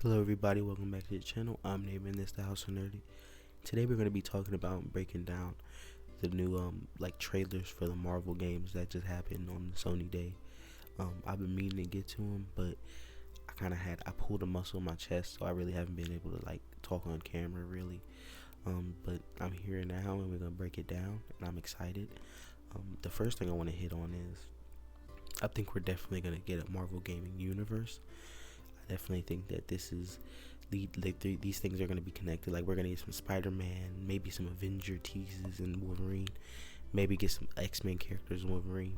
Hello everybody, welcome back to the channel. I'm naming this the House of Nerdy. Today we're going to be talking about breaking down the new trailers for the Marvel games that just happened on the Sony day. I've been meaning to get to them, but I pulled a muscle in my chest, so I really haven't been able to talk on camera really. But I'm here now and we're going to break it down and I'm excited. The first thing I want to hit on is I think we're definitely going to get a Marvel gaming universe. I definitely think that these things are going to be connected. Like, we're going to get some Spider-Man, maybe some Avenger teases in Wolverine, maybe get some X-Men characters in Wolverine.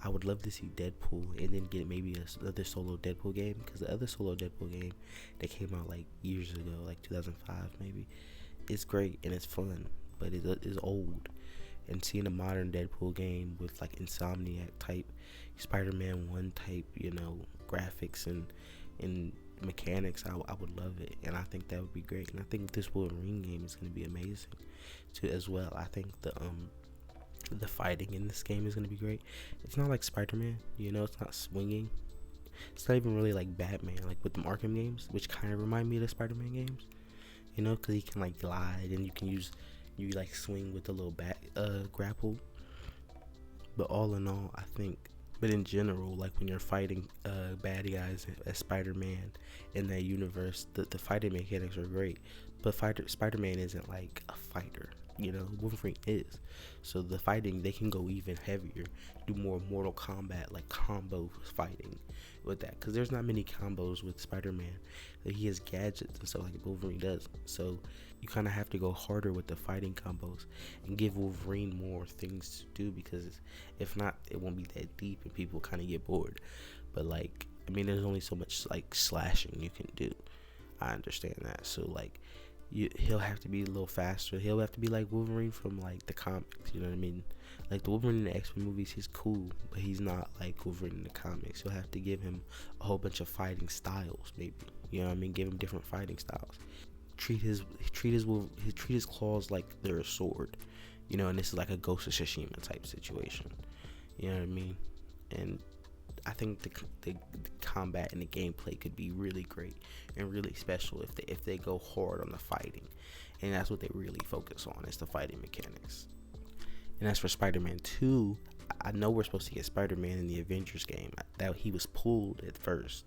I would love to see Deadpool and then get maybe another solo Deadpool game, because the other solo Deadpool game that came out years ago, 2005 maybe, it's great and it's fun, but it is old. And seeing a modern Deadpool game with Insomniac type, Spider-Man 1 type, graphics and mechanics, I would love it, and I think that would be great. And I think this Wolverine game is going to be amazing too as well. I think the fighting in this game is going to be great. It's not like Spider-Man, it's not swinging. It's not even really like Batman, with the Arkham games, which kind of remind me of the Spider-Man games, because he can glide and you swing with the little bat grapple. But all in all, but in general, when you're fighting bad guys as Spider-Man in that universe, the fighting mechanics are great. But Spider-Man isn't a fighter, Wolverine is. So the fighting, they can go even heavier, do more Mortal Kombat, combo fighting with that. Because there's not many combos with Spider-Man. He has gadgets and stuff like Wolverine does. So you kind of have to go harder with the fighting combos and give Wolverine more things to do, because if not, it won't be that deep and people kind of get bored. But there's only so much slashing you can do. I understand that. So he'll have to be a little faster. He'll have to be like Wolverine from the comics, you know what I mean? The Wolverine in the X-Men movies, he's cool, but he's not like Wolverine in the comics. You'll have to give him a whole bunch of fighting styles, maybe, you know what I mean? Give him different fighting styles. Treat his claws like they're a sword, and this is a Ghost of Tsushima type situation, you know what I mean? And I think the combat and the gameplay could be really great and really special if they go hard on the fighting, and that's what they really focus on, is the fighting mechanics. And as for Spider-Man 2, I know we're supposed to get Spider-Man in the Avengers game. That he was pulled at first,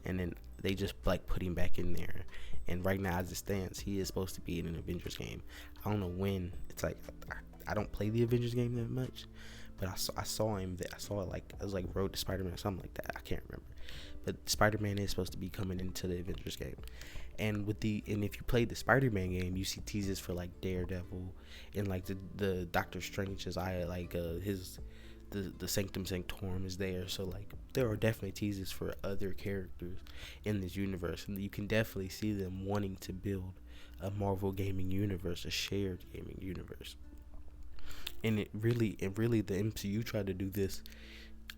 and then they just put him back in there. And right now, as it stands, he is supposed to be in an Avengers game. I don't know when. It's I don't play the Avengers game that much, but I saw him. I saw it it was Road to Spider-Man or something like that. I can't remember. But Spider-Man is supposed to be coming into the Avengers game. And if you play the Spider-Man game, you see teasers for Daredevil and the Doctor Strange's eye, the Sanctum Sanctorum is there. So there are definitely teasers for other characters in this universe, and you can definitely see them wanting to build a Marvel gaming universe, a shared gaming universe. And the MCU tried to do this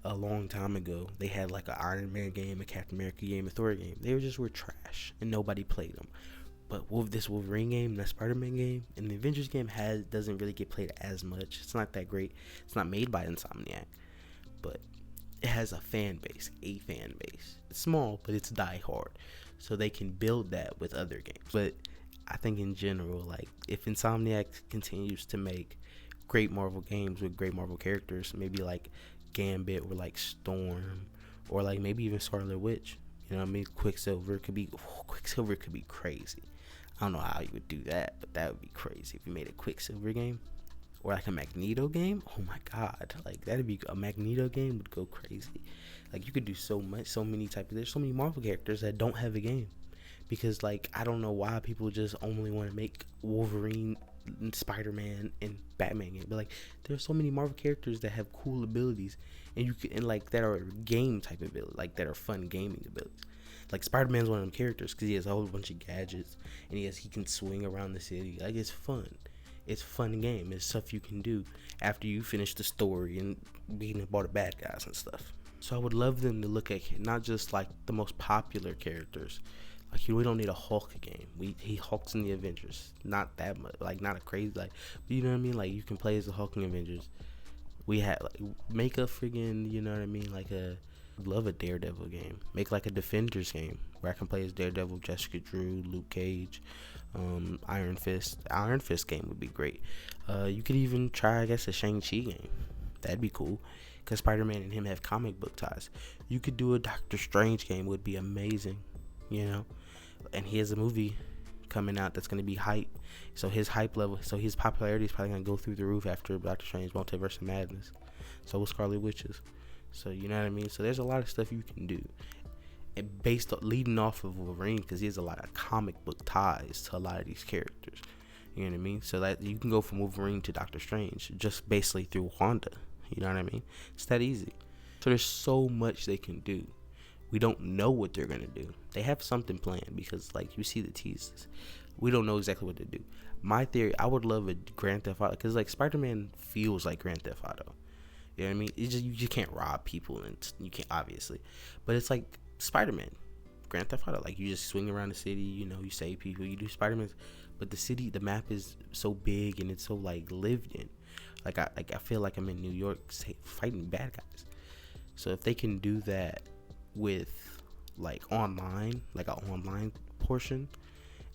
a long time ago. They had an Iron Man game, a Captain America game, a Thor game. They were trash and nobody played them. But with this Wolverine game, that Spider-Man game, and the Avengers game doesn't really get played as much. It's not that great. It's not made by Insomniac, but it has a fan base. It's small, but it's die hard, so they can build that with other games. But I think in general, if Insomniac continues to make great Marvel games with great Marvel characters, maybe Gambit or Storm, or maybe even Scarlet Witch, you know what I mean? Quicksilver could be crazy. I don't know how you would do that, but that would be crazy if you made a Quicksilver game or a Magneto game. Oh my god, that'd be a Magneto game would go crazy. You could do so many types. There's so many Marvel characters that don't have a game, because I don't know why people just only want to make Wolverine, Spider-Man, and Batman game. But there's so many Marvel characters that have cool abilities, and you can that are game type abilities, that are fun gaming abilities. Spider-Man's one of them characters because he has a whole bunch of gadgets, and he can swing around the city. It's fun. It's a fun game. It's stuff you can do after you finish the story and beating up all the bad guys and stuff. So I would love them to look at not just the most popular characters. We don't need a Hulk game. He Hulks in the Avengers. Not that much. Not a crazy you know what I mean? You can play as the Hulk in Avengers. We had make a friggin', you know what I mean? Love a Daredevil game. Make like a Defenders game where I can play as Daredevil, Jessica Drew, Luke Cage, Iron Fist. Iron Fist game would be great. You could even try, I guess, a Shang-Chi game. That'd be cool, because Spider-Man and him have comic book ties. You could do a Doctor Strange game, would be amazing, you know. And he has a movie coming out that's going to be hype. So his hype level, so his popularity is probably going to go through the roof after Doctor Strange Multiverse of Madness. So with Scarlet Witches. So you know what I mean. So there's a lot of stuff you can do, and based on leading off of Wolverine, because he has a lot of comic book ties to a lot of these characters. You know what I mean. So that you can go from Wolverine to Doctor Strange just basically through Wanda. You know what I mean. It's that easy. So there's so much they can do. We don't know what they're gonna do. They have something planned, because like you see the teasers. We don't know exactly what to do. My theory, I would love a Grand Theft Auto, because like Spider-Man feels like Grand Theft Auto. You know what I mean? It's just, you just can't rob people, and you can't, obviously, but it's like Spider-Man, Grand Theft Auto. Like, you just swing around the city, you know, you save people, you do Spider-Man, but the city, the map is so big and it's so like lived in. I feel like I'm in New York fighting bad guys. So if they can do that with like online, like an online portion,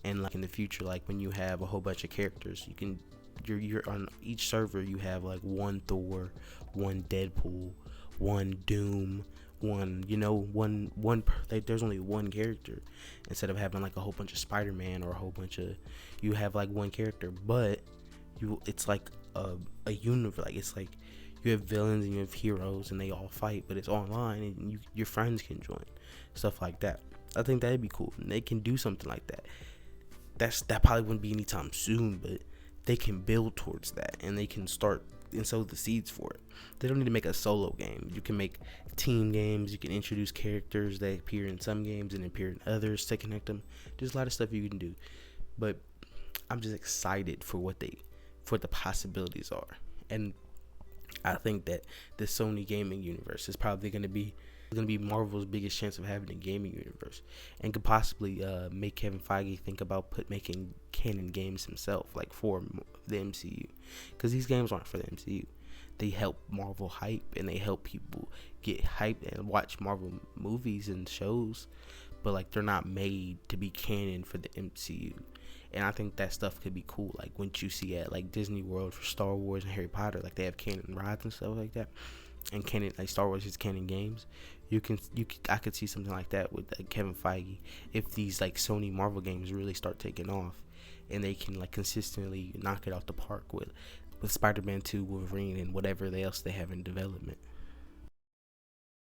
and like in the future, like when you have a whole bunch of characters, you can. You're on each server, you have like one Thor, one Deadpool, one Doom, like there's only one character, instead of having like a whole bunch of Spider-Man, or a whole bunch of, you have like one character, but it's like a universe. Like, it's like you have villains and you have heroes and they all fight, but it's online, and your friends can join, stuff like that. I think that'd be cool, and they can do something like that. That probably wouldn't be anytime soon, but they can build towards that, and they can start and sow the seeds for it. They don't need to make a solo game. You can make team games. You can introduce characters that appear in some games and appear in others to connect them. There's a lot of stuff you can do, but I'm just excited for the possibilities are. And I think that the Sony gaming universe is probably going to be Marvel's biggest chance of having a gaming universe, and could possibly make Kevin Feige think about making canon games himself, like for the MCU, because these games aren't for the MCU. They help Marvel hype, and they help people get hyped and watch Marvel movies and shows, but like they're not made to be canon for the MCU. And I think that stuff could be cool. Like, once you see at like Disney World for Star Wars and Harry Potter, like they have canon rides and stuff like that, and canon, like Star Wars is canon games. I could see something like that with Kevin Feige, if these like Sony Marvel games really start taking off, and they can like consistently knock it out the park with Spider-Man 2, Wolverine, and whatever else they have in development.